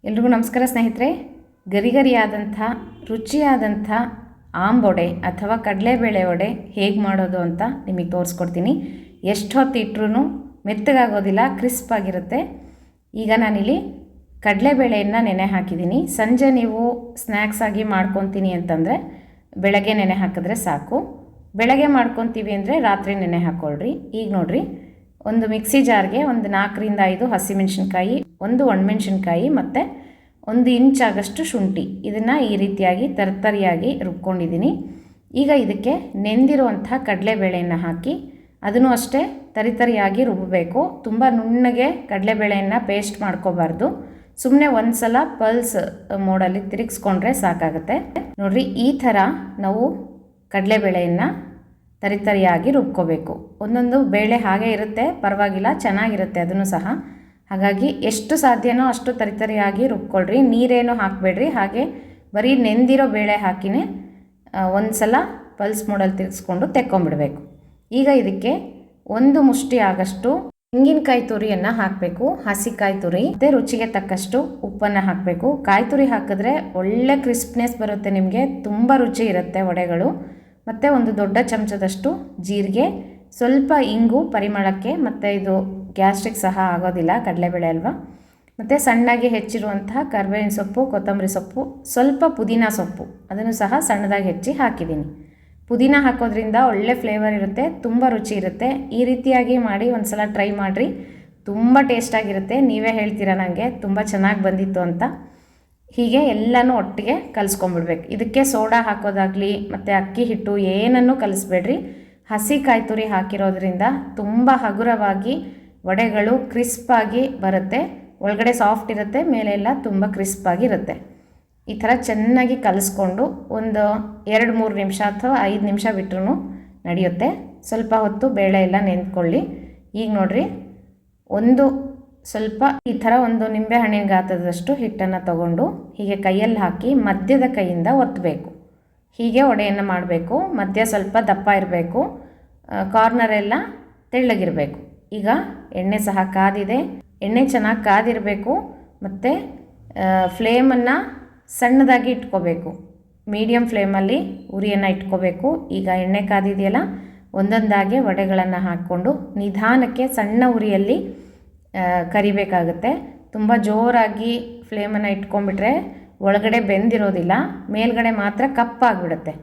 ಎಲ್ರಿಗೂ ನಮಸ್ಕಾರ ಸ್ನೇಹಿತರೆ. ಗರಿಗರಿಯಾದಂಥ ರುಚಿಯಾದಂಥ ಆಂಬೊಡೆ ಅಥವಾ ಕಡಲೆಬೇಳೆ ವಡೆ ಹೇಗೆ ಮಾಡೋದು ಅಂತ ನಿಮಗೆ ತೋರಿಸ್ಕೊಡ್ತೀನಿ. ಎಷ್ಟು ಹೊತ್ತು ಇಟ್ಟರೂ ಮೆತ್ತಗಾಗೋದಿಲ್ಲ, ಕ್ರಿಸ್ಪ್ ಆಗಿರುತ್ತೆ. ಈಗ ನಾನಿಲ್ಲಿ ಕಡಲೆಬೇಳೆಯನ್ನು ನೆನೆ ಹಾಕಿದ್ದೀನಿ. ಸಂಜೆ ನೀವು ಸ್ನ್ಯಾಕ್ಸ್ ಆಗಿ ಮಾಡ್ಕೊತೀನಿ ಅಂತಂದರೆ ಬೆಳಗ್ಗೆ ನೆನೆ ಹಾಕಿದ್ರೆ ಸಾಕು. ಬೆಳಗ್ಗೆ ಮಾಡ್ಕೊತೀವಿ ಅಂದರೆ ರಾತ್ರಿ ನೆನೆ ಹಾಕ್ಕೊಳ್ರಿ. ಈಗ ನೋಡಿರಿ, ಒಂದು ಮಿಕ್ಸಿ ಜಾರ್ಗೆ ಒಂದು 4 ರಿಂದ 5 ಹಸಿಮೆಣಸಿನ್ಕಾಯಿ, ಒಂದು ಒಣಮೆಣಸಿನ್ಕಾಯಿ ಮತ್ತು 1 ಇಂಚ್ ಆಗಷ್ಟು ಶುಂಠಿ, ಇದನ್ನು ಈ ರೀತಿಯಾಗಿ ತರ್ತರಿಯಾಗಿ ರುಬ್ಕೊಂಡಿದ್ದೀನಿ. ಈಗ ಇದಕ್ಕೆ ನೆಂದಿರುವಂಥ ಕಡಲೆಬೇಳೆಯನ್ನು ಹಾಕಿ ಅದನ್ನು ಅಷ್ಟೇ ತರಿತರಿಯಾಗಿ ರುಬ್ಬಬೇಕು. ತುಂಬ ನುಣ್ಣಗೆ ಕಡಲೆಬೇಳೆಯನ್ನು ಪೇಸ್ಟ್ ಮಾಡ್ಕೋಬಾರ್ದು. ಸುಮ್ಮನೆ ಒಂದು ಸಲ ಪಲ್ಸ್ ಮೋಡಲ್ಲಿ ತಿರುಗಿಸ್ಕೊಂಡ್ರೆ ಸಾಕಾಗುತ್ತೆ. ನೋಡಿರಿ, ಈ ಥರ ನಾವು ಕಡಲೆಬೇಳೆಯನ್ನು ತರಿತರಿಯಾಗಿ ರುಬ್ಕೋಬೇಕು. ಒಂದೊಂದು ಬೇಳೆ ಹಾಗೆ ಇರುತ್ತೆ, ಪರವಾಗಿಲ್ಲ, ಚೆನ್ನಾಗಿರುತ್ತೆ ಅದನ್ನು ಸಹ. ಹಾಗಾಗಿ ಎಷ್ಟು ಸಾಧ್ಯನೋ ಅಷ್ಟು ತರಿತರಿಯಾಗಿ ರುಬ್ಕೊಳ್ರಿ. ನೀರೇನು ಹಾಕಬೇಡ್ರಿ. ಹಾಗೆ ಬರೀ ನೆಂದಿರೋ ಬೇಳೆ ಹಾಕಿನೇ ಒಂದು ಸಲ ಪಲ್ಸ್ ಮೋಡಲ್ಲಿ ತಿರುಗಿಸ್ಕೊಂಡು ತೆಕ್ಕೊಂಬಿಡಬೇಕು. ಈಗ ಇದಕ್ಕೆ 1 ಮುಷ್ಟಿ ಆಗಷ್ಟು ತೆಂಗಿನಕಾಯಿ ತುರಿಯನ್ನು ಹಾಕಬೇಕು. ಹಸಿಕಾಯಿ ತುರಿ ಮತ್ತು ರುಚಿಗೆ ತಕ್ಕಷ್ಟು ಉಪ್ಪನ್ನು ಹಾಕಬೇಕು. ಕಾಯಿ ತುರಿ ಹಾಕಿದ್ರೆ ಒಳ್ಳೆ ಕ್ರಿಸ್ಪ್ನೆಸ್ ಬರುತ್ತೆ, ನಿಮಗೆ ತುಂಬ ರುಚಿ ಇರುತ್ತೆ ವಡೆಗಳು. ಮತ್ತು 1 ದೊಡ್ಡ ಚಮಚದಷ್ಟು ಜೀರಿಗೆ, ಸ್ವಲ್ಪ ಇಂಗು ಪರಿಮಳಕ್ಕೆ, ಮತ್ತು ಇದು ಗ್ಯಾಸ್ಟ್ರಿಕ್ ಸಹ ಆಗೋದಿಲ್ಲ, ಕಡಲೆಬೇಳೆ ಅಲ್ವಾ. ಮತ್ತು ಸಣ್ಣಗೆ ಹೆಚ್ಚಿರುವಂತಹ ಕರಿಬೇವಿನ ಸೊಪ್ಪು, ಕೊತ್ತಂಬರಿ ಸೊಪ್ಪು, ಸ್ವಲ್ಪ ಪುದೀನ ಸೊಪ್ಪು, ಅದನ್ನು ಸಹ ಸಣ್ಣದಾಗಿ ಹೆಚ್ಚಿ ಹಾಕಿದ್ದೀನಿ. ಪುದೀನ ಹಾಕೋದ್ರಿಂದ ಒಳ್ಳೆ ಫ್ಲೇವರ್ ಇರುತ್ತೆ, ತುಂಬ ರುಚಿ ಇರುತ್ತೆ. ಈ ರೀತಿಯಾಗಿ ಮಾಡಿ ಒಂದು ಸಲ ಟ್ರೈ ಮಾಡಿರಿ, ತುಂಬ ಟೇಸ್ಟಾಗಿರುತ್ತೆ. ನೀವೇ ಹೇಳ್ತೀರಾ ನನಗೆ ತುಂಬ ಚೆನ್ನಾಗಿ ಬಂದಿತ್ತು ಅಂತ. ಹೀಗೆ ಎಲ್ಲನೂ ಒಟ್ಟಿಗೆ ಕಲಿಸ್ಕೊಂಬಿಡ್ಬೇಕು. ಇದಕ್ಕೆ ಸೋಡಾ ಹಾಕೋದಾಗಲಿ ಮತ್ತು ಅಕ್ಕಿ ಹಿಟ್ಟು ಏನನ್ನೂ ಕಲಿಸ್ಬೇಡ್ರಿ. ಹಸಿ ಕಾಯಿ ತುರಿ ಹಾಕಿರೋದ್ರಿಂದ ತುಂಬ ಹಗುರವಾಗಿ ವಡೆಗಳು ಕ್ರಿಸ್ಪಾಗಿ ಬರುತ್ತೆ. ಒಳಗಡೆ ಸಾಫ್ಟ್ ಇರುತ್ತೆ, ಮೇಲೆ ಎಲ್ಲ ತುಂಬ ಕ್ರಿಸ್ಪಾಗಿರುತ್ತೆ. ಈ ಥರ ಚೆನ್ನಾಗಿ ಕಲಿಸ್ಕೊಂಡು ಒಂದು 2-3 ನಿಮಿಷ ಅಥವಾ 5 ನಿಮಿಷ ಬಿಟ್ಟರೂ ನಡೆಯುತ್ತೆ. ಸ್ವಲ್ಪ ಹೊತ್ತು ಬೇಳೆ ಎಲ್ಲ ನೆಂದ್ಕೊಳ್ಳಿ. ಈಗ ನೋಡಿರಿ, ಸ್ವಲ್ಪ ಈ ಥರ ಒಂದು ನಿಂಬೆಹಣ್ಣಿನ ಗಾತ್ರದಷ್ಟು ಹಿಟ್ಟನ್ನು ತಗೊಂಡು ಹೀಗೆ ಕೈಯಲ್ಲಿ ಹಾಕಿ ಮಧ್ಯದ ಕೈಯಿಂದ ಒತ್ತಬೇಕು. ಹೀಗೆ ವಡೆಯನ್ನು ಮಾಡಬೇಕು. ಮಧ್ಯ ಸ್ವಲ್ಪ ದಪ್ಪ ಇರಬೇಕು, ಕಾರ್ನರೆಲ್ಲ ತೆಳ್ಳಗಿರಬೇಕು. ಈಗ ಎಣ್ಣೆ ಸಹ ಕಾದಿದೆ. ಎಣ್ಣೆ ಚೆನ್ನಾಗಿ ಕಾದಿರಬೇಕು ಮತ್ತು ಫ್ಲೇಮನ್ನು ಸಣ್ಣದಾಗಿ ಇಟ್ಕೋಬೇಕು. ಮೀಡಿಯಮ್ ಫ್ಲೇಮಲ್ಲಿ ಉರಿಯನ್ನು ಇಟ್ಕೋಬೇಕು. ಈಗ ಎಣ್ಣೆ ಕಾದಿದೆಯಲ್ಲ, ಒಂದೊಂದಾಗೆ ವಡೆಗಳನ್ನು ಹಾಕ್ಕೊಂಡು ನಿಧಾನಕ್ಕೆ ಸಣ್ಣ ಉರಿಯಲ್ಲಿ ಕರಿಬೇಕಾಗುತ್ತೆ. ತುಂಬ ಜೋರಾಗಿ ಫ್ಲೇಮನ್ನು ಇಟ್ಕೊಂಡ್ಬಿಟ್ರೆ ಒಳಗಡೆ ಬೆಂದಿರೋದಿಲ್ಲ, ಮೇಲ್ಗಡೆ ಮಾತ್ರ ಕಪ್ಪಾಗಿಬಿಡುತ್ತೆ.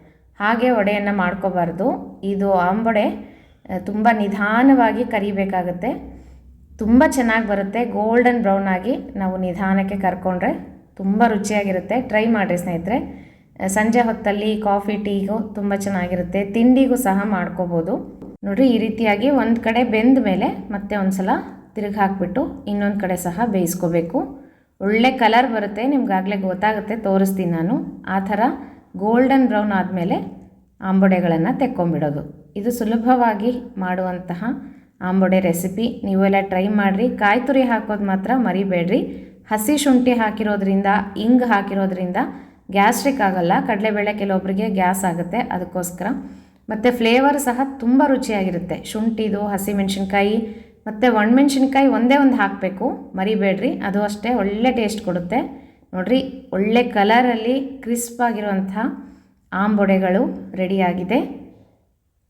ಹಾಗೆ ವಡೆಯನ್ನು ಮಾಡ್ಕೋಬಾರ್ದು. ಇದು ಆಂಬೊಡೆ ತುಂಬ ನಿಧಾನವಾಗಿ ಕರಿಬೇಕಾಗುತ್ತೆ. ತುಂಬ ಚೆನ್ನಾಗಿ ಬರುತ್ತೆ. ಗೋಲ್ಡನ್ ಬ್ರೌನ್ ಆಗಿ ನಾವು ನಿಧಾನಕ್ಕೆ ಕರ್ಕೊಂಡ್ರೆ ತುಂಬ ರುಚಿಯಾಗಿರುತ್ತೆ. ಟ್ರೈ ಮಾಡಿರಿ ಸ್ನೇಹಿತರೆ. ಸಂಜೆ ಹೊತ್ತಲ್ಲಿ ಕಾಫಿ ಟೀಗೂ ತುಂಬ ಚೆನ್ನಾಗಿರುತ್ತೆ. ತಿಂಡಿಗೂ ಸಹ ಮಾಡ್ಕೋಬೋದು. ನೋಡಿರಿ, ಈ ರೀತಿಯಾಗಿ ಒಂದು ಕಡೆ ಬೆಂದ ಮೇಲೆ ಮತ್ತೆ ಒಂದು ಸಲ ತಿರುಗಿ ಹಾಕಿಬಿಟ್ಟು ಇನ್ನೊಂದು ಕಡೆ ಸಹ ಬೇಯಿಸ್ಕೋಬೇಕು. ಒಳ್ಳೆ ಕಲರ್ ಬರುತ್ತೆ, ನಿಮ್ಗಾಗಲೇ ಗೊತ್ತಾಗುತ್ತೆ, ತೋರಿಸ್ತೀನಿ ನಾನು. ಆ ಥರ ಗೋಲ್ಡನ್ ಬ್ರೌನ್ ಆದಮೇಲೆ ಆಂಬೊಡೆಗಳನ್ನು ತೆಕ್ಕೊಂಬಿಡೋದು. ಇದು ಸುಲಭವಾಗಿ ಮಾಡುವಂತಹ ಆಂಬೊಡೆ ರೆಸಿಪಿ. ನೀವೆಲ್ಲ ಟ್ರೈ ಮಾಡಿರಿ. ಕಾಯಿ ತುರಿ ಹಾಕೋದು ಮಾತ್ರ ಮರಿಬೇಡ್ರಿ. ಹಸಿ ಶುಂಠಿ ಹಾಕಿರೋದ್ರಿಂದ, ಇಂಗು ಹಾಕಿರೋದ್ರಿಂದ ಗ್ಯಾಸ್ಟ್ರಿಕ್ ಆಗಲ್ಲ. ಕಡಲೆಬೇಳೆ ಕೆಲವೊಬ್ಬರಿಗೆ ಗ್ಯಾಸ್ ಆಗುತ್ತೆ, ಅದಕ್ಕೋಸ್ಕರ. ಮತ್ತು ಫ್ಲೇವರ್ ಸಹ ತುಂಬ ರುಚಿಯಾಗಿರುತ್ತೆ. ಶುಂಠಿದು, ಹಸಿಮೆಣಸಿನ್ಕಾಯಿ ಮತ್ತು ಒಣಮೆಣ್ಸಿನ್ಕಾಯಿ ಒಂದೇ ಒಂದು ಹಾಕಬೇಕು, ಮರಿಬೇಡ್ರಿ. ಅದು ಅಷ್ಟೇ ಒಳ್ಳೆ ಟೇಸ್ಟ್ ಕೊಡುತ್ತೆ. ನೋಡಿರಿ, ಒಳ್ಳೆ ಕಲರಲ್ಲಿ ಕ್ರಿಸ್ಪಾಗಿರುವಂಥ ಆಂಬೊಡೆಗಳು ರೆಡಿಯಾಗಿದೆ.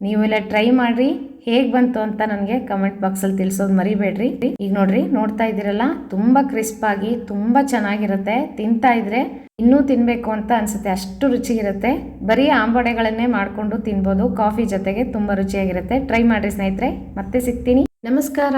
ನೀವೆಲ್ಲ ಟ್ರೈ ಮಾಡಿರಿ. ಹೇಗೆ ಬಂತು ಅಂತ ನನಗೆ ಕಮೆಂಟ್ ಬಾಕ್ಸಲ್ಲಿ ತಿಳಿಸೋದು ಮರಿಬೇಡ್ರಿ. ಈಗ ನೋಡಿರಿ, ನೋಡ್ತಾ ಇದ್ದೀರಲ್ಲ, ತುಂಬ ಕ್ರಿಸ್ಪಾಗಿ ತುಂಬ ಚೆನ್ನಾಗಿರುತ್ತೆ. ತಿಂತಾ ಇದ್ರೆ ಇನ್ನೂ ತಿನ್ನಬೇಕು ಅಂತ ಅನಿಸುತ್ತೆ, ಅಷ್ಟು ರುಚಿಗಿರುತ್ತೆ. ಬರೀ ಆಂಬೊಡೆಗಳನ್ನೇ ಮಾಡಿಕೊಂಡು ತಿನ್ಬೋದು. ಕಾಫಿ ಜೊತೆಗೆ ತುಂಬ ರುಚಿಯಾಗಿರುತ್ತೆ. ಟ್ರೈ ಮಾಡಿರಿ ಸ್ನೇಹಿತರೆ. ಮತ್ತೆ ಸಿಗ್ತೀನಿ. ನಮಸ್ಕಾರ.